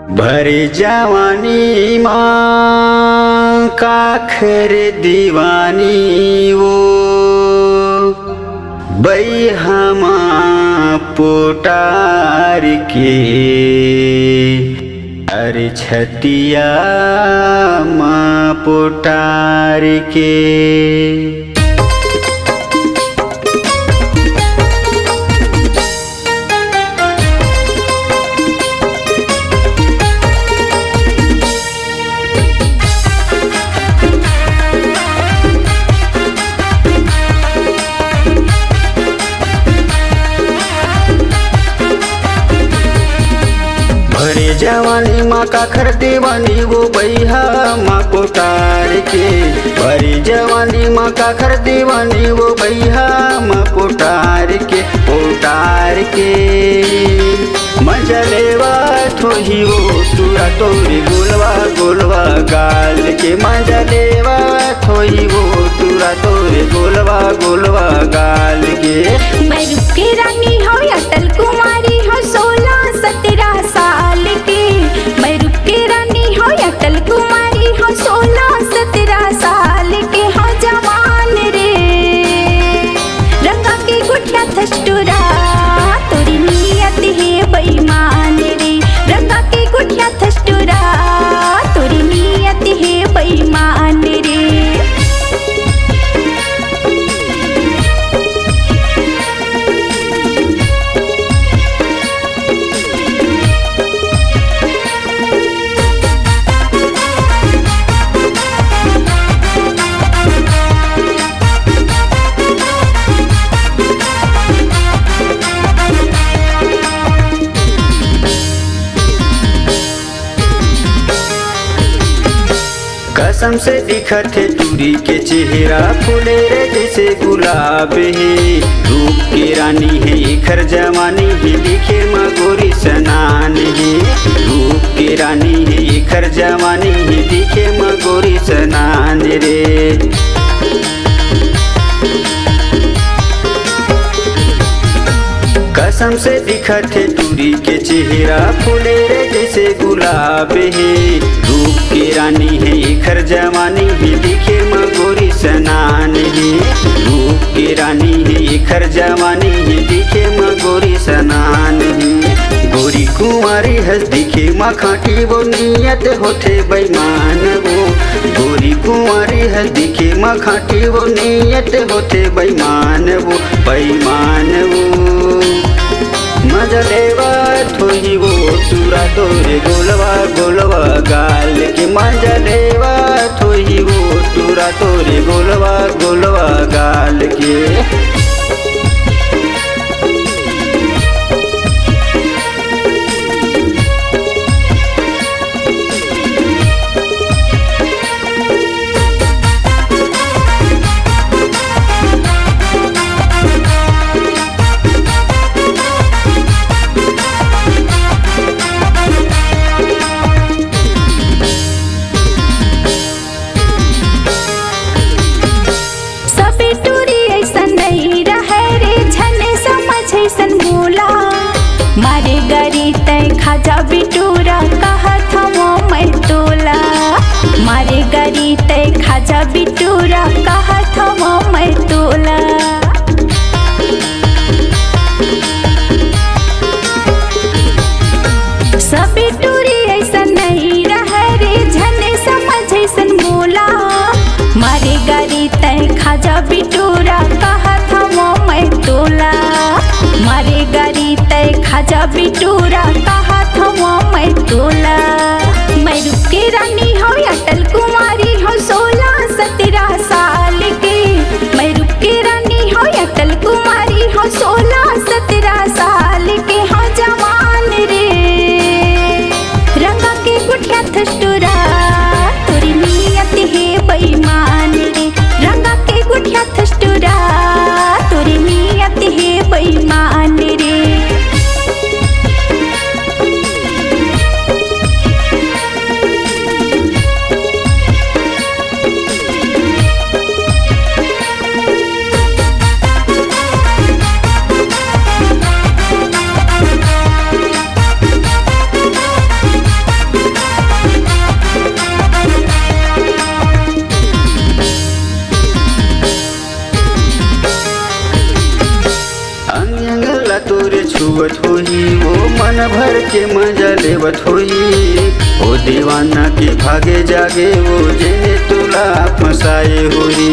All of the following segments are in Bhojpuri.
भरी जवानी माँ काखर दीवानी वो बैहमा पोटार के अरे छतिया माँ पोटार के। भरे जवानी माँ काखर दीवानी वो बैहा माँ पोटार के। भरे जवानी माँ काखर दीवानी वो बैहा माँ पोटार के। पोटार के मजा लेवा थोही वो तुरा तोरी गोलवा गोलवा गाल के। मजा लेवा थोही वो तुरा तोरी गोलवा गोलवा गाल के। मैं रूप की रानी हो या अटल कुमारी हो 16-17 साल की। मैं रूप की रानी हो या अटल कुमारी हो 16-17 साल की। हो जवान रे रंगा की गुठिया थस्टुरा तोरी नियत है बेईमान रे। रंगा की गुठिया थस्टुरा तोरी नियत है बेईमान रे। कसम से दिखत है दूरी के चेहरा फूले रे जैसे गुलाब है। रूप की रानी है एखर जवानी है दिखे माँ गोरी सनान है। रूप की रानी है एखर जवानी है दिखे माँ गोरी सनान रे। कसम से दिखत है दूरी के चेहरा फूले रे जैसे गुलाब है। रूप की रानी है एखर जवानी है दिखे माँ गोरी सनान है। रूप की रानी है एखर जवानी है दिखे माँ गोरी सनान है। गोरी कुंवारी हंस दिखे माँ खाटी वो नियत होते बेईमान वो। गोरी कुंवारी हंस दिखे माँ खाटी वो नियत होते बेईमान वो बेईमान वो। मजा लेवा थोही वो तुरा तोरे गोलवा गोलवा गाल के। मजा लेवा थोही वो तुरा तोरे गोलवा गोलवा गाल के। मारे गरी तय खाजा बिटूरा कहत वो मैं तोला। मारे गरी तय खाजा बिटूरा कहत वो मैं तोला। सब बिटूरी ऐसा नहीं रहे रे झने समझ ऐसन बोला। मारे गरी तय खाजा बिटूरा कहत वो मैं तोला। मारे गरी तय खाजा बिटूरा कहत वो मैं तोला। मैं रूप की रानी हो या अटल कुमारी हो 16-17 साल की। मैं रूप की रानी हो या अटल कुमारी हो 16-17 साल की। हो जवान रे रंगा की गुठिया थस्टुरा तोरी नियत है बेईमान रे। रंगा की गुठिया थस्टुरा तोरी नियत है बेईमान रे। के मजा लेवत होई। ओ दीवाना के भागे जागे वो जेने तोला फसाए होई।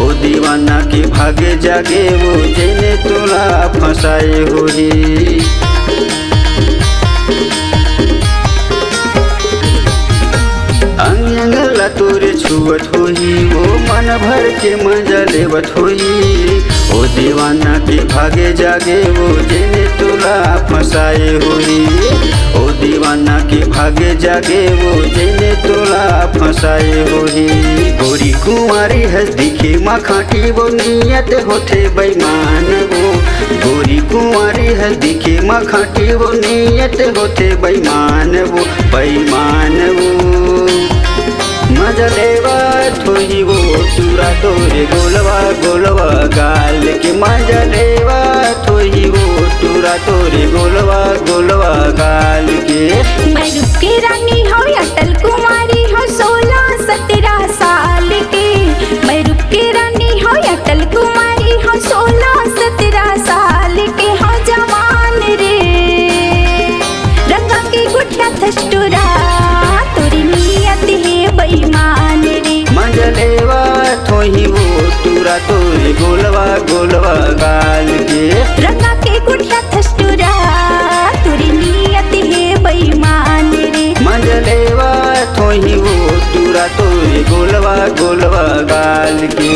ओ दीवाना के भागे जागे वो जेने तोला फसाए होई। अंग अंग ला तोरे छुअत होई वो मन भर के मजा लेवत होई। ओ दीवाना के भागे जागे वो जेने तोला फसाए होई। ओ दीवाना के भागे जागे वो जेने तोला फसाए होई। गोरी कुंवारी हंस दिखे मखाटी वो नियत होठे बेईमान वो। गोरी कुंवारी हंस दिखे मखाटी वो नियत होठे बेईमान वो, बेईमान वो। मजा लेवत होई वो चूरा तोरे गोलवा गोलवा गाल के। मजा लेवत होई वो चूरा तोरे गोलवा गोलवा गाल के। मैं रूप की रानी हूँ अटल कुमारी हूँ 16-17 साल की। मैं रूप की रानी हूँ अटल कुमारी हूँ 16-17 साल के। हाँ जवान रे रंगा की गुठिया थस्टुरा तोरी नियत है बेईमान रे। मजा लेवत होई वो चूरा तोरे गोलवा गोलवा गाल के। रंगा के गुठिया थस्टुरा तोरी नियत है बेईमान रे। मजा लेवत होई वो चूरा तोरे गोलवा गोलवा गाल के।